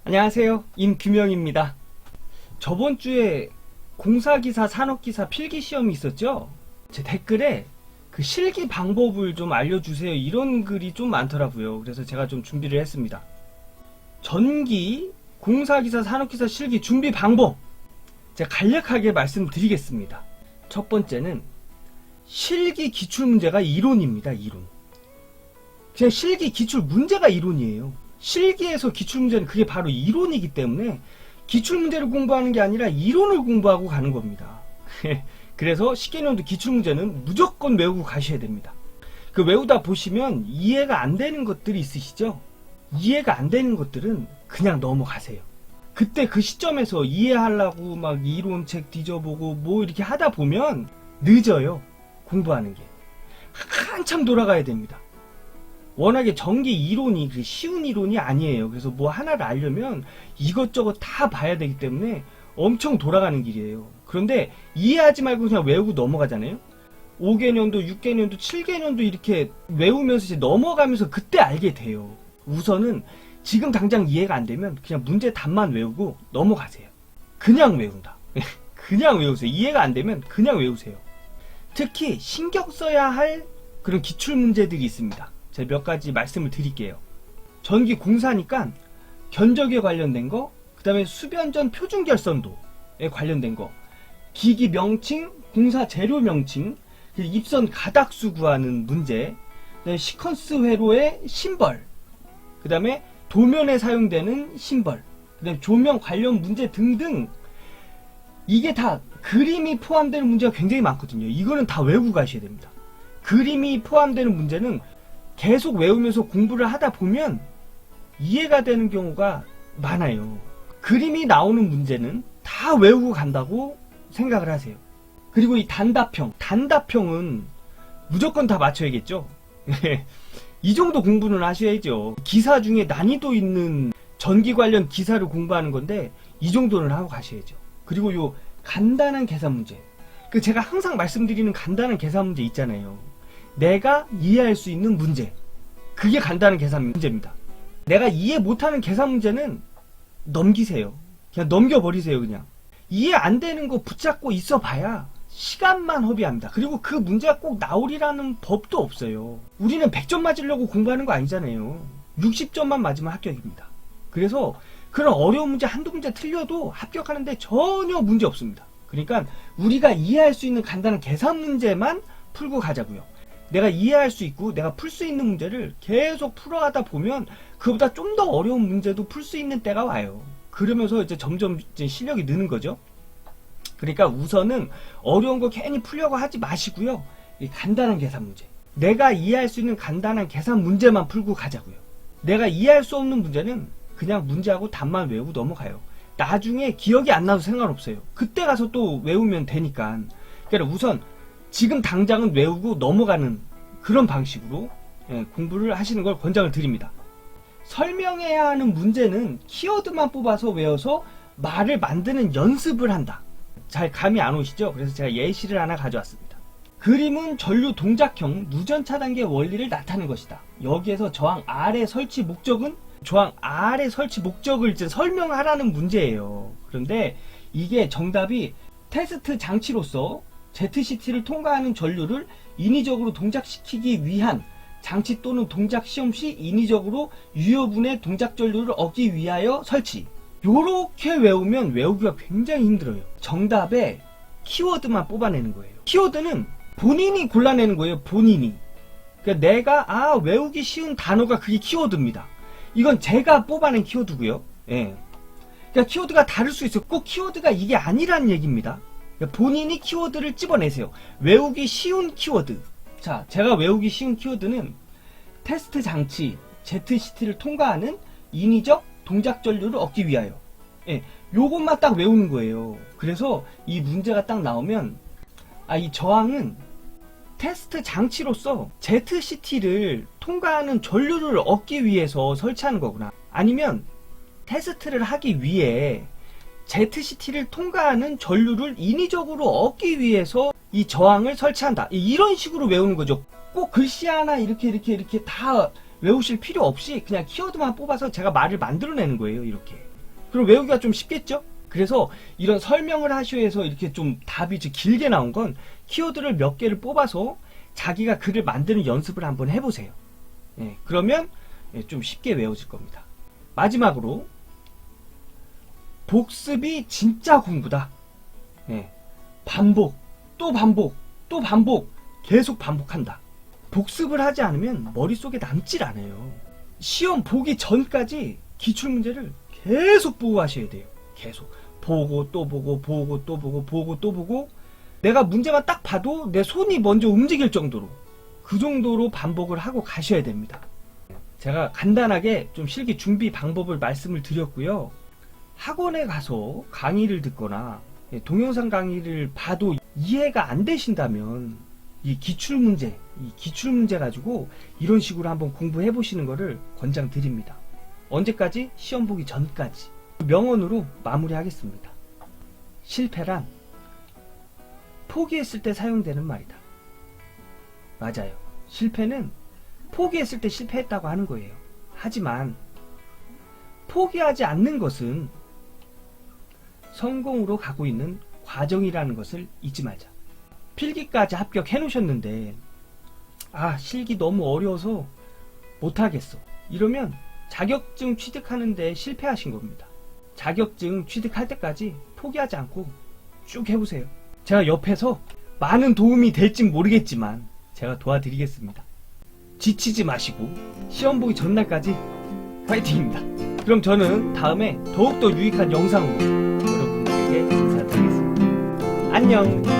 안녕하세요, 임규명입니다. 저번 주에 공사기사, 산업기사 필기시험이 있었죠? 제 댓글에 그 실기 방법을 좀 알려주세요 이런 글이 좀 많더라고요. 그래서 제가 좀 준비를 했습니다. 전기, 공사기사, 산업기사 실기 준비 방법 제가 간략하게 말씀드리겠습니다. 첫 번째는 실기 기출문제가 이론입니다. 이론. 그냥 실기 기출 문제가 이론이에요. 실기에서 기출문제는 그게 바로 이론이기 때문에 기출문제를 공부하는 게 아니라 이론을 공부하고 가는 겁니다. 그래서 식개념도 기출문제는 무조건 외우고 가셔야 됩니다. 그 외우다 보시면 이해가 안 되는 것들이 있으시죠? 이해가 안 되는 것들은 그냥 넘어가세요. 그때 그 시점에서 이해하려고 막 이론책 뒤져보고 뭐 이렇게 하다 보면 늦어요. 공부하는 게. 한참 돌아가야 됩니다. 워낙에 전기 이론이 쉬운 이론이 아니에요. 그래서 뭐 하나를 알려면 이것저것 다 봐야 되기 때문에 엄청 돌아가는 길이에요. 그런데 이해하지 말고 그냥 외우고 넘어가잖아요. 5개년도, 6개년도, 7개년도 이렇게 외우면서 이제 넘어가면서 그때 알게 돼요. 우선은 지금 당장 이해가 안 되면 그냥 문제 답만 외우고 넘어가세요. 그냥 외운다. 그냥 외우세요. 이해가 안 되면 그냥 외우세요. 특히 신경 써야 할 그런 기출문제들이 있습니다. 제가 몇 가지 말씀을 드릴게요. 전기 공사니까 견적에 관련된 거, 그 다음에 수변전 표준결선도에 관련된 거, 기기 명칭, 공사 재료 명칭, 입선 가닥수 구하는 문제, 시퀀스 회로의 심벌, 그 다음에 도면에 사용되는 심벌, 그 다음에 조명 관련 문제 등등. 이게 다 그림이 포함되는 문제가 굉장히 많거든요. 이거는 다 외우고 가셔야 됩니다. 그림이 포함되는 문제는 계속 외우면서 공부를 하다 보면 이해가 되는 경우가 많아요. 그림이 나오는 문제는 다 외우고 간다고 생각을 하세요. 그리고 이 단답형은 무조건 다 맞춰야겠죠. 이 정도 공부는 하셔야죠. 기사 중에 난이도 있는 전기 관련 기사를 공부하는 건데 이 정도는 하고 가셔야죠. 그리고 요 간단한 계산 문제, 제가 항상 말씀드리는 간단한 계산 문제 있잖아요. 내가 이해할 수 있는 문제, 그게 간단한 계산 문제입니다. 내가 이해 못하는 계산 문제는 넘기세요. 그냥 넘겨버리세요. 그냥 이해 안 되는 거 붙잡고 있어 봐야 시간만 허비합니다. 그리고 그 문제가 꼭 나오리라는 법도 없어요. 우리는 100점 맞으려고 공부하는 거 아니잖아요. 60점만 맞으면 합격입니다. 그래서 그런 어려운 문제 한두 문제 틀려도 합격하는데 전혀 문제 없습니다. 그러니까 우리가 이해할 수 있는 간단한 계산 문제만 풀고 가자고요. 내가 이해할 수 있고 내가 풀 수 있는 문제를 계속 풀어가다 보면 그보다 좀 더 어려운 문제도 풀 수 있는 때가 와요. 그러면서 이제 점점 이제 실력이 느는 거죠. 그러니까 우선은 어려운 거 괜히 풀려고 하지 마시고요. 이 간단한 계산 문제, 내가 이해할 수 있는 간단한 계산 문제만 풀고 가자고요. 내가 이해할 수 없는 문제는 그냥 문제하고 답만 외우고 넘어가요. 나중에 기억이 안 나도 상관없어요. 그때 가서 또 외우면 되니까. 그러니까 우선 지금 당장은 외우고 넘어가는 그런 방식으로 공부를 하시는 걸 권장을 드립니다. 설명해야 하는 문제는 키워드만 뽑아서 외워서 말을 만드는 연습을 한다. 잘 감이 안 오시죠? 그래서 제가 예시를 하나 가져왔습니다. 그림은 전류 동작형 누전 차단기의 원리를 나타낸 것이다. 여기에서 저항 R의 설치 목적은 저항 R의 설치 목적을 이제 설명하라는 문제예요. 그런데 이게 정답이 테스트 장치로서 ZCT를 통과하는 전류를 인위적으로 동작시키기 위한 장치 또는 동작 시험 시 인위적으로 유효분의 동작 전류를 얻기 위하여 설치. 요렇게 외우면 외우기가 굉장히 힘들어요. 정답에 키워드만 뽑아내는 거예요. 키워드는 본인이 골라내는 거예요. 본인이. 그러니까 내가 외우기 쉬운 단어가 그게 키워드입니다. 이건 제가 뽑아낸 키워드고요. 예. 그러니까 키워드가 다를 수 있어요. 꼭 키워드가 이게 아니라는 얘기입니다. 본인이 키워드를 집어내세요. 외우기 쉬운 키워드. 자, 제가 외우기 쉬운 키워드는 테스트 장치 ZCT를 통과하는 인위적 동작 전류를 얻기 위하여. 예, 요것만 딱 외우는 거예요. 그래서 이 문제가 딱 나오면 이 저항은 테스트 장치로서 ZCT를 통과하는 전류를 얻기 위해서 설치하는 거구나. 아니면 테스트를 하기 위해 ZCT를 통과하는 전류를 인위적으로 얻기 위해서 이 저항을 설치한다. 이런 식으로 외우는 거죠. 꼭 글씨 하나 이렇게 다 외우실 필요 없이 그냥 키워드만 뽑아서 제가 말을 만들어내는 거예요. 이렇게. 그럼 외우기가 좀 쉽겠죠? 그래서 이런 설명을 하셔서 이렇게 좀 답이 길게 나온 건 키워드를 몇 개를 뽑아서 자기가 글을 만드는 연습을 한번 해보세요. 그러면 좀 쉽게 외워질 겁니다. 마지막으로 복습이 진짜 공부다. 반복, 또 반복, 또 반복, 계속 반복한다. 복습을 하지 않으면 머릿속에 남질 않아요. 시험 보기 전까지 기출문제를 계속 보고 하셔야 돼요. 계속 보고 또 보고 보고 또 보고 보고 또 보고, 내가 문제만 딱 봐도 내 손이 먼저 움직일 정도로, 그 정도로 반복을 하고 가셔야 됩니다. 제가 간단하게 좀 실기 준비 방법을 말씀을 드렸고요. 학원에 가서 강의를 듣거나 동영상 강의를 봐도 이해가 안 되신다면 이 기출문제 가지고 이런 식으로 한번 공부해 보시는 거를 권장드립니다. 언제까지? 시험 보기 전까지. 명언으로 마무리하겠습니다. 실패란 포기했을 때 사용되는 말이다. 맞아요. 실패는 포기했을 때 실패했다고 하는 거예요. 하지만 포기하지 않는 것은 성공으로 가고 있는 과정이라는 것을 잊지 말자. 필기까지 합격해 놓으셨는데 실기 너무 어려워서 못하겠어, 이러면 자격증 취득하는데 실패하신 겁니다. 자격증 취득할 때까지 포기하지 않고 쭉 해보세요. 제가 옆에서 많은 도움이 될진 모르겠지만 제가 도와드리겠습니다. 지치지 마시고 시험 보기 전날까지 화이팅입니다. 그럼 저는 다음에 더욱더 유익한 영상으로 여러분들에게 인사드리겠습니다. 안녕.